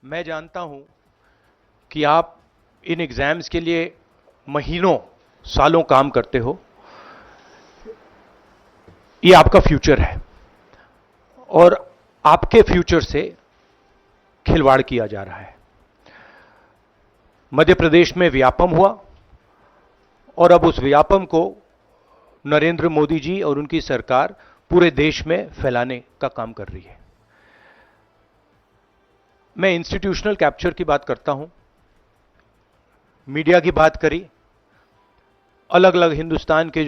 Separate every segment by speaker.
Speaker 1: मैं जानता हूं कि आप इन एग्जाम्स के लिए महीनों सालों काम करते हो। ये आपका फ्यूचर है और आपके फ्यूचर से खिलवाड़ किया जा रहा है। मध्य प्रदेश में व्यापम हुआ और अब उस व्यापम को नरेंद्र मोदी जी और उनकी सरकार पूरे देश में फैलाने का काम कर रही है। मैं इंस्टीट्यूशनल कैप्चर की बात करता हूं, मीडिया की बात करी, अलग अलग हिंदुस्तान के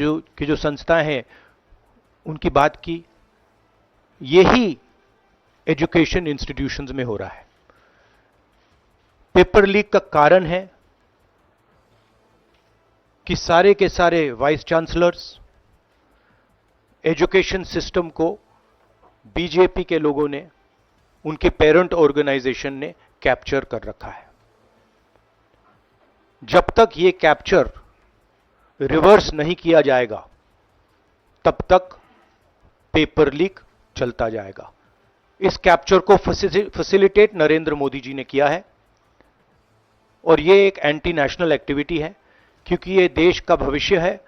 Speaker 1: जो संस्थाएं हैं उनकी बात की। यही एजुकेशन इंस्टीट्यूशंस में हो रहा है। पेपर लीक का कारण है कि सारे के सारे वाइस चांसलर्स, एजुकेशन सिस्टम को बीजेपी के लोगों ने, उनके पेरेंट ऑर्गेनाइजेशन ने कैप्चर कर रखा है। जब तक ये कैप्चर रिवर्स नहीं किया जाएगा तब तक पेपर लीक चलता जाएगा। इस कैप्चर को फैसिलिटेट नरेंद्र मोदी जी ने किया है और ये एक एंटी नेशनल एक्टिविटी है, क्योंकि ये देश का भविष्य है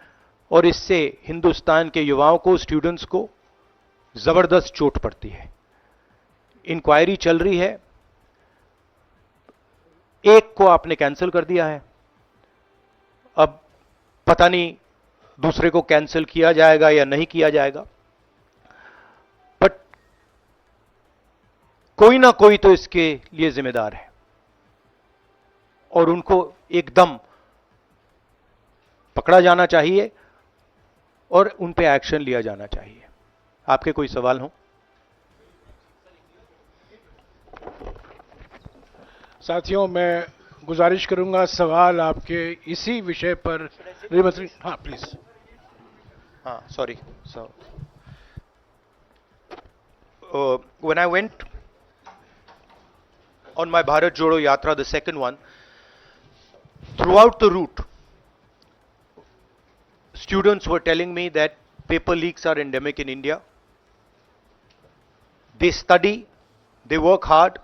Speaker 1: और इससे हिंदुस्तान के युवाओं को, स्टूडेंट्स को जबरदस्त चोट पड़ती है। इंक्वायरी चल रही है, एक को आपने कैंसिल कर दिया है, अब पता नहीं दूसरे को कैंसिल किया जाएगा या नहीं किया जाएगा, बट कोई ना कोई तो इसके लिए जिम्मेदार है और उनको एकदम पकड़ा जाना चाहिए और उन पे एक्शन लिया जाना चाहिए। आपके कोई सवाल हो?
Speaker 2: साथियों, मैं गुजारिश करूंगा सवाल आपके इसी विषय पर। हाँ प्लीज।
Speaker 1: हाँ, sorry. When I went on my Bharat Jodo Yatra, the second one, throughout the route, students were telling me that paper leaks are endemic in India. They study, they work hard,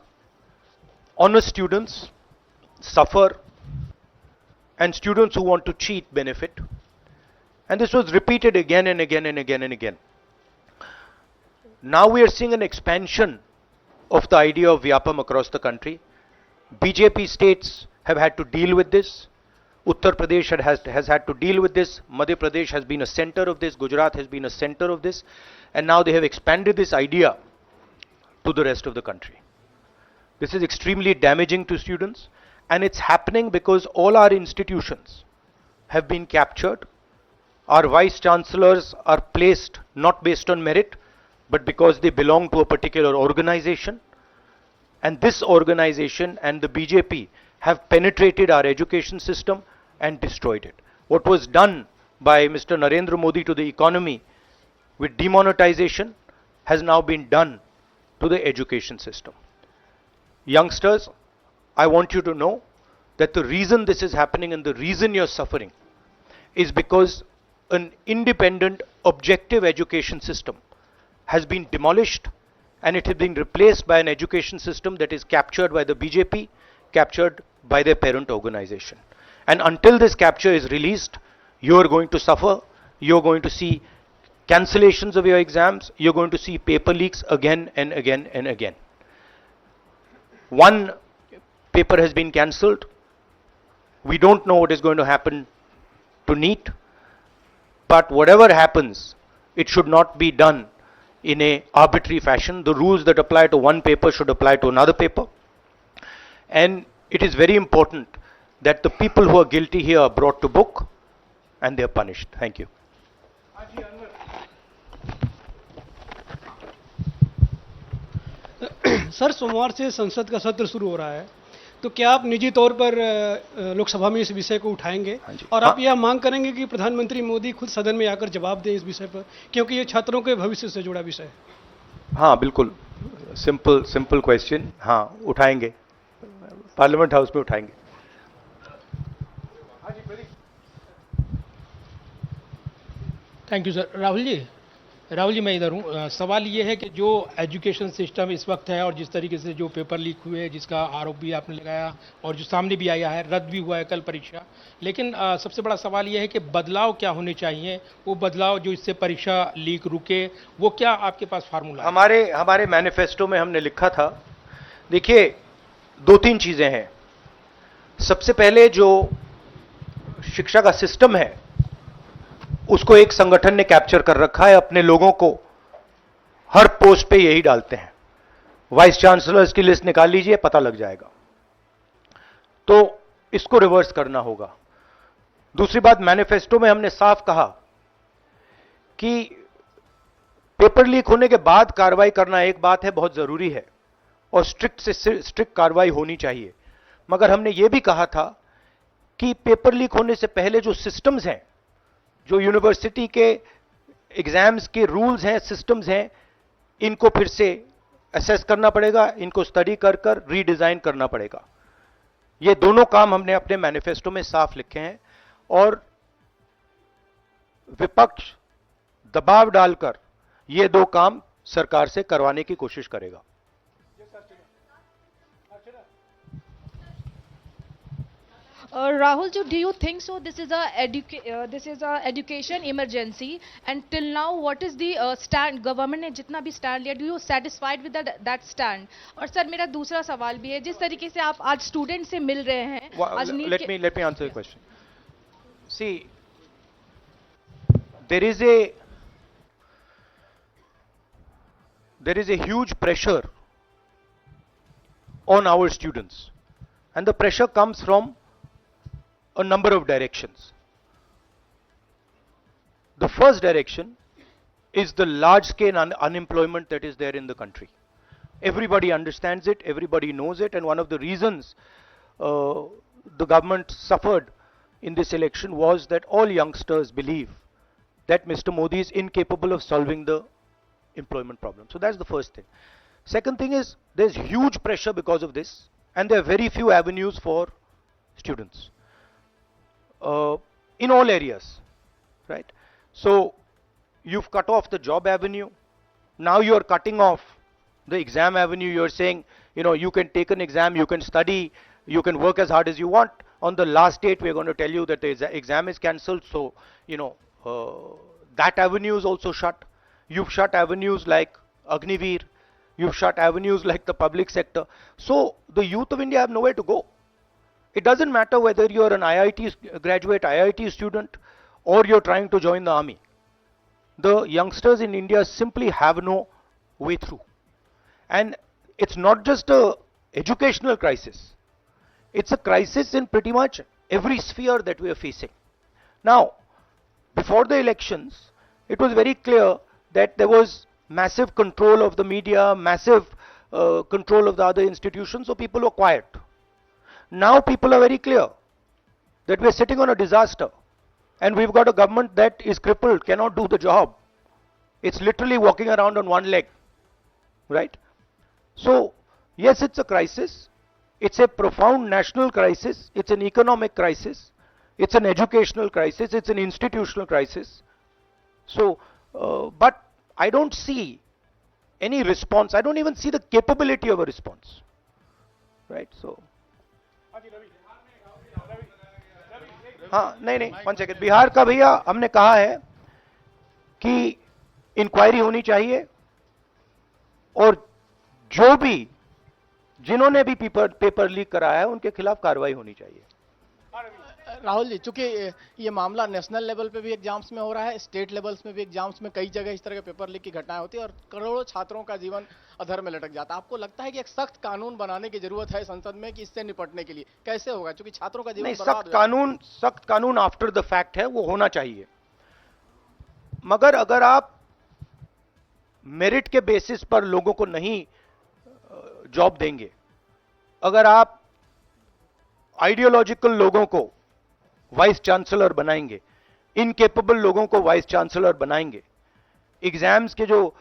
Speaker 1: honest students suffer, and students who want to cheat benefit. And this was repeated again and again and again and again. Now we are seeing an expansion of the idea of Vyapam across the country. BJP states have had to deal with this. Uttar Pradesh has had to deal with this. Madhya Pradesh has been a center of this. Gujarat has been a center of this. And now they have expanded this idea to the rest of the country. This is extremely damaging to students, and it's happening because all our institutions have been captured. Our vice chancellors are placed not based on merit, but because they belong to a particular organization. And this organization and the BJP have penetrated our education system and destroyed it. What was done by Mr. Narendra Modi to the economy with demonetization has now been done to the education system. Youngsters, I want you to know that the reason this is happening and the reason you're suffering is because an independent, objective education system has been demolished and it has been replaced by an education system that is captured by the BJP, captured by their parent organization. And until this capture is released, you are going to suffer. You're going to see cancellations of your exams. You're going to see paper leaks again and again and again. One paper has been cancelled. We don't know what is going to happen to NEET, but whatever happens, it should not be done in a arbitrary fashion. The rules that apply to one paper should apply to another paper. And it is very important that the people who are guilty here are brought to book and they are punished. Thank you.
Speaker 3: Sir, सोमवार से संसद का सत्र शुरू हो रहा है, तो क्या आप निजी तौर पर लोकसभा में इस विषय को उठाएंगे और आप यह मांग करेंगे कि प्रधानमंत्री मोदी खुद सदन में आकर जवाब दें इस विषय पर, क्योंकि ये छात्रों के भविष्य से जुड़ा विषय है?
Speaker 1: हाँ, बिल्कुल सिंपल क्वेश्चन। हाँ, उठाएंगे, पार्लियामेंट हाउस में उठाएंगे।
Speaker 4: Thank you sir. Rahul ji, Rahul ji, मैं इधर हूँ। सवाल ये है कि जो एजुकेशन सिस्टम इस वक्त है और जिस तरीके से जो पेपर लीक हुए, जिसका आरोप भी आपने लगाया और जो सामने भी आया है, रद्द भी हुआ है कल परीक्षा, लेकिन सबसे बड़ा सवाल ये है कि बदलाव क्या होने चाहिए, वो बदलाव जो इससे परीक्षा लीक रुके, वो क्या आपके पास फार्मूला है?
Speaker 1: हमारे मैनिफेस्टो में हमने लिखा था, देखिए 2-3 चीजें हैं। सबसे पहले जो शिक्षा का सिस्टम है उसको एक संगठन ने कैप्चर कर रखा है, अपने लोगों को हर पोस्ट पे यही डालते हैं। वाइस चांसलर्स की लिस्ट निकाल लीजिए, पता लग जाएगा। तो इसको रिवर्स करना होगा। दूसरी बात, मैनिफेस्टो में हमने साफ कहा कि पेपर लीक होने के बाद कार्रवाई करना एक बात है, बहुत जरूरी है और स्ट्रिक्ट से स्ट्रिक्ट कार्रवाई होनी चाहिए, मगर हमने यह भी कहा था कि पेपर लीक होने से पहले जो सिस्टम्स हैं, जो यूनिवर्सिटी के एग्जाम्स के रूल्स हैं, सिस्टम्स हैं, इनको फिर से असेस करना पड़ेगा, इनको स्टडी कर कर रीडिजाइन करना पड़ेगा। ये दोनों काम हमने अपने मैनिफेस्टो में साफ लिखे हैं और विपक्ष दबाव डालकर ये दो काम सरकार से करवाने की कोशिश करेगा।
Speaker 5: Rahul, do you think so? This is a education emergency, and till now, what is the stand? Government ने जितना भी stand लिया, do you satisfied with that stand? और सर मेरा दूसरा सवाल भी है, जिस तरीके से आप आज स्टूडेंट से मिल रहे हैं, आज
Speaker 1: let me answer the question. See, there is a huge pressure on our students, and the pressure comes from a number of directions. The first direction is the large scale unemployment that is there in the country. Everybody understands it, everybody knows it, and one of the reasons the government suffered in this election was that all youngsters believe that Mr. Modi is incapable of solving the employment problem. So that's the first thing. Second thing is there's huge pressure because of this, and there are very few avenues for students in all areas, right? So you've cut off the job avenue. Now you're cutting off the exam avenue. You're saying, you can take an exam, you can study, you can work as hard as you want. On the last date, we're going to tell you that the exam is cancelled. So, that avenue is also shut. You've shut avenues like Agniveer. You've shut avenues like the public sector. So the youth of India have nowhere to go. It doesn't matter whether you're an IIT graduate, IIT student, or you're trying to join the army. The youngsters in India simply have no way through. And it's not just an educational crisis. It's a crisis in pretty much every sphere that we are facing. Now, before the elections, it was very clear that there was massive control of the media, massive control of the other institutions, so people were quiet. Now people are very clear that we're sitting on a disaster and we've got a government that is crippled, cannot do the job. It's literally walking around on one leg, right? So, yes, it's a crisis. It's a profound national crisis. It's an economic crisis. It's an educational crisis. It's an institutional crisis. So, but I don't see any response. I don't even see the capability of a response, right? So, हाँ नहीं 1 second, Bihar का भैया हमने कहा है कि inquiry होनी चाहिए और जो भी जिन्होंने भी पेपर लीक कराया है उनके खिलाफ कार्रवाई होनी चाहिए।
Speaker 6: राहुल जी, चूंकि ये मामला नेशनल लेवल पे भी एग्जाम्स में हो रहा है, स्टेट लेवल्स में भी एग्जाम्स में कई जगह इस तरह के पेपर लीक की घटनाएं होती है और करोड़ों छात्रों का जीवन अधर में लटक जाता है। आपको लगता है कि एक सख्त कानून बनाने की जरूरत है संसद में कि इससे निपटने के लिए? कैसे होगा, क्योंकि छात्रों का जीवन
Speaker 1: सख्त कानून आफ्टर द फैक्ट है, वो होना चाहिए, मगर अगर आप मेरिट के बेसिस पर लोगों को नहीं जॉब देंगे, अगर आप आइडियोलॉजिकल लोगों को वाइस चांसलर बनाएंगे, इनकेपेबल लोगों को वाइस चांसलर बनाएंगे, एग्जाम्स के जो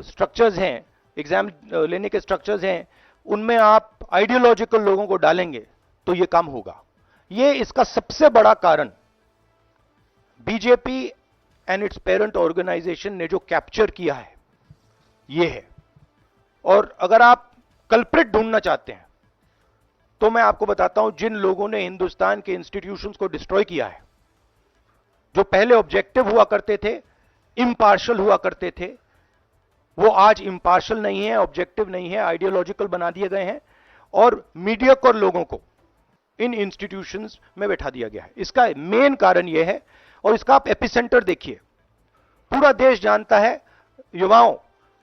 Speaker 1: स्ट्रक्चर्स हैं, एग्जाम लेने के स्ट्रक्चर्स हैं, उनमें आप आइडियोलॉजिकल लोगों को डालेंगे तो यह काम होगा। ये इसका सबसे बड़ा कारण BJP and its parent organisation ने जो कैप्चर किया है ये है। और अगर आप कल्प्रिट ढूंढना चाहते हैं तो मैं आपको बताता हूं जिन लोगों ने हिंदुस्तान के इंस्टीट्यूशंस को डिस्ट्रॉय किया है, जो पहले ऑब्जेक्टिव हुआ करते थे, इम्पार्शल हुआ करते थे, वो आज इम्पार्शल नहीं है, ऑब्जेक्टिव नहीं है, आइडियोलॉजिकल बना दिए गए हैं और मीडियोकर लोगों को इन इंस्टीट्यूशंस में बैठा दिया गया है। इसका मेन कारण यह है, और इसका आप एपिसेंटर देखिए, पूरा देश जानता है, युवाओं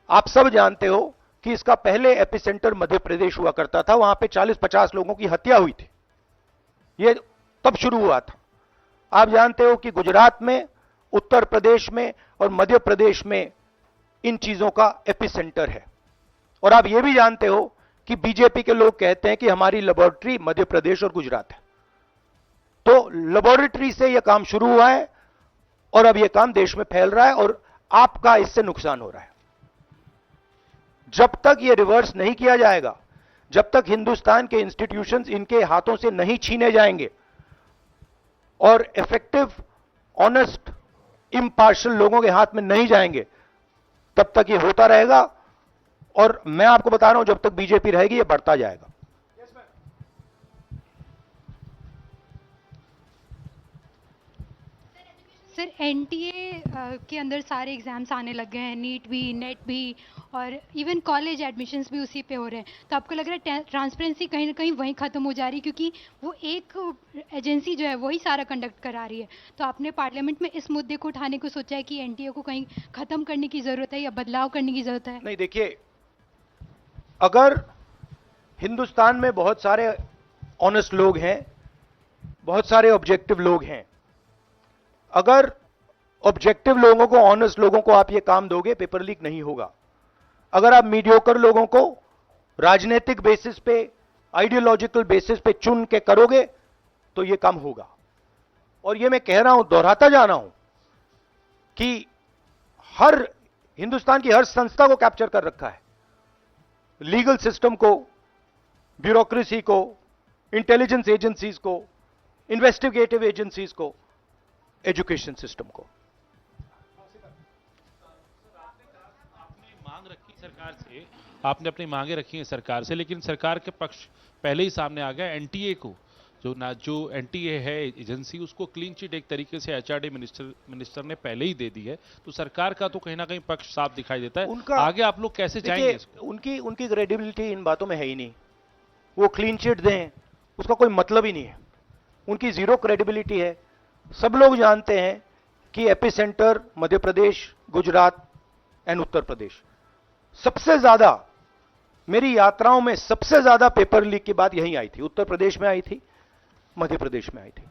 Speaker 1: आप सब जानते हो कि इसका पहले एपिसेंटर मध्य प्रदेश हुआ करता था, वहां पे 40-50 लोगों की हत्या हुई थी, ये तब शुरू हुआ था। आप जानते हो कि गुजरात में, उत्तर प्रदेश में और मध्य प्रदेश में इन चीजों का एपिसेंटर है। और आप यह भी जानते हो कि बीजेपी के लोग कहते हैं कि हमारी लेबोरेटरी मध्य प्रदेश और गुजरात है। तो लेबोरेटरी से यह काम शुरू हुआ है और अब यह काम देश में फैल रहा है और आपका इससे नुकसान हो रहा है। जब तक यह रिवर्स नहीं किया जाएगा, जब तक हिंदुस्तान के इंस्टीट्यूशंस इनके हाथों से नहीं छीने जाएंगे और इफेक्टिव, ऑनेस्ट, इम्पार्शियल लोगों के हाथ में नहीं जाएंगे, तब तक यह होता रहेगा। और मैं आपको बता रहा हूं, जब तक बीजेपी रहेगी यह बढ़ता जाएगा।
Speaker 7: सर एनटीए के अंदर सारे एग्जाम्स आने लग गए हैं, नीट भी, नेट भी, और इवन कॉलेज एडमिशन्स भी उसी पे हो रहे हैं। तो आपको लग रहा है ट्रांसपेरेंसी कहीं ना कहीं वहीं खत्म हो जा रही है, क्योंकि वो एक एजेंसी जो है वही सारा कंडक्ट करा रही है। तो आपने पार्लियामेंट में इस मुद्दे को उठाने को सोचा है कि एनटीए को कहीं खत्म करने की जरूरत है या बदलाव करने की जरूरत है?
Speaker 1: नहीं, देखिए, अगर हिंदुस्तान में बहुत सारे ऑनेस्ट लोग हैं, बहुत सारे ऑब्जेक्टिव लोग हैं, अगर ऑब्जेक्टिव लोगों को, ऑनेस्ट लोगों को आप ये काम दोगे, पेपर लीक नहीं होगा। अगर आप मीडियोकर लोगों को राजनीतिक बेसिस पे, आइडियोलॉजिकल बेसिस पे चुन के करोगे तो ये काम होगा। और ये मैं कह रहा हूं, दोहराता जा रहा हूं कि हर हिंदुस्तान की हर संस्था को कैप्चर कर रखा है, लीगल सिस्टम को, ब्यूरोक्रेसी को, इंटेलिजेंस एजेंसीज को, इन्वेस्टिगेटिव एजेंसीज को, एजुकेशन सिस्टम को।
Speaker 8: आपने अपनी मांगे रखी हैं सरकार से, लेकिन सरकार के पक्ष पहले ही सामने आ गया। एनटीए को जो एनटीए है एजेंसी, उसको क्लीन चिट एक तरीके से एचआरडी मिनिस्टर ने पहले ही दे दी है। तो सरकार का तो कहीं ना कहीं पक्ष साफ दिखाई देता है। आगे आप लोग कैसे जाएंगे इसको?
Speaker 1: उनकी क्रेडिबिलिटी इन बातों में है ही नहीं। वो क्लीन चिट दें उसका कोई मतलब ही नहीं है, उनकी जीरो क्रेडिबिलिटी है। सब लोग जानते हैं कि एपिसेंटर मध्य प्रदेश, गुजरात एंड उत्तर प्रदेश। सबसे ज्यादा मेरी यात्राओं में सबसे ज्यादा पेपर लीक की बात यहीं आई थी, उत्तर प्रदेश में आई थी, मध्य प्रदेश में आई थी।